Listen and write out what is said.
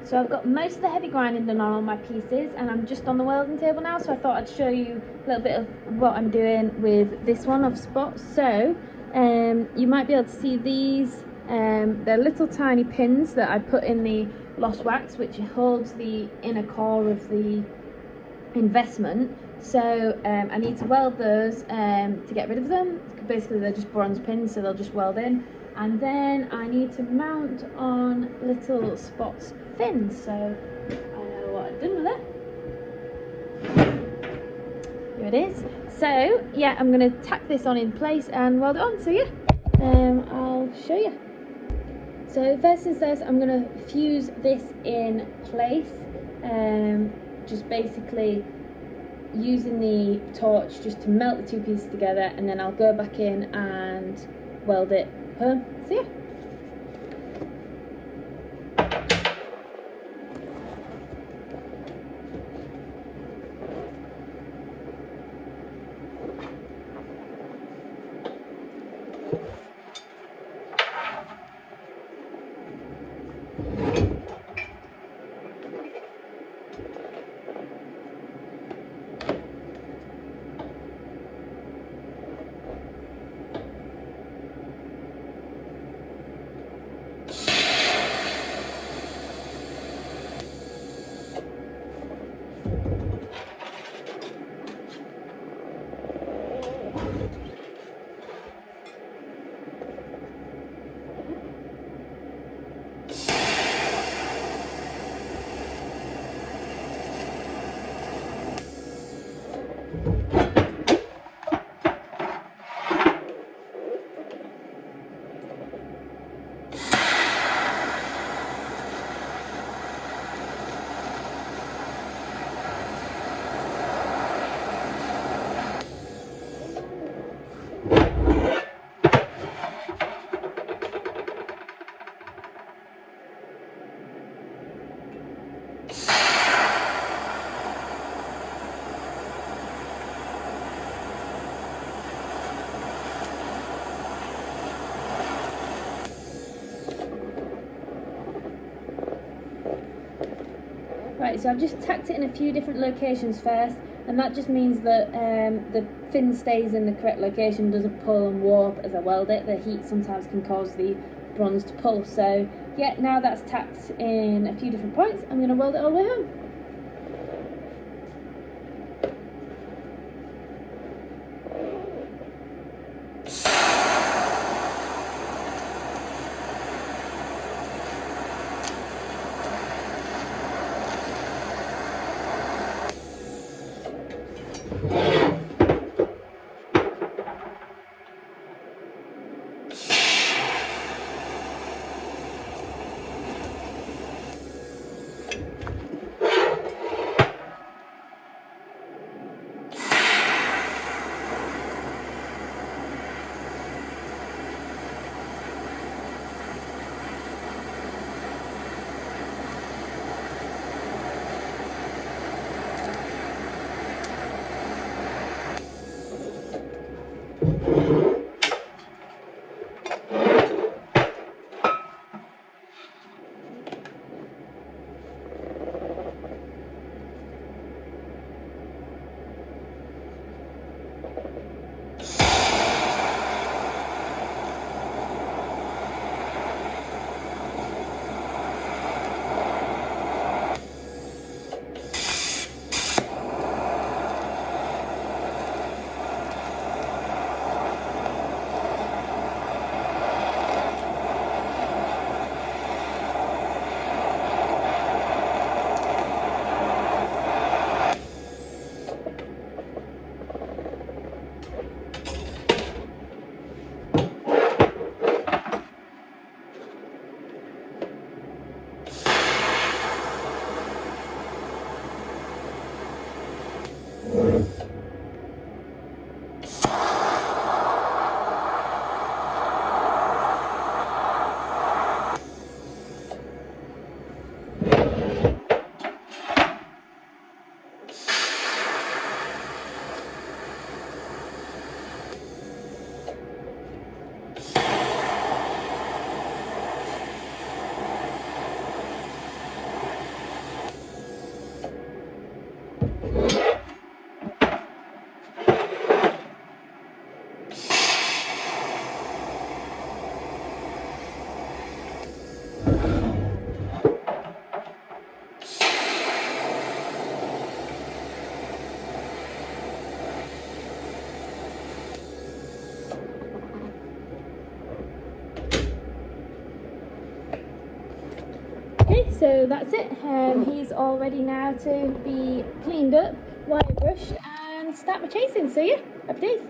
So I've got most of the heavy grinding done on all my pieces, and I'm just on the welding table now, so I thought I'd show you a little bit of what I'm doing with this one of spots. So you might be able to see these, they're little tiny pins that I put in the lost wax, which holds the inner core of the investment. So I need to weld those to get rid of them. Basically they're just bronze pins, so they'll just weld in. And then I need to mount on little spots fins, so I know what I've done with it. Here it is. So yeah, I'm going to tack this on in place and weld it on. So yeah, I'll show you. So first things first, I'm going to fuse this in place, just basically using the torch just to melt the two pieces together, and then I'll go back in and weld it home. So yeah. Right, so I've just tacked it in a few different locations first, and that just means that the fin stays in the correct location, doesn't pull and warp as I weld it. The heat sometimes can cause the bronze to pull. So yeah, now that's tacked in a few different points, I'm going to weld it all the way home. Okay, so that's it. He's all ready now to be cleaned up, wire brushed, and start my chasing. So yeah, happy days.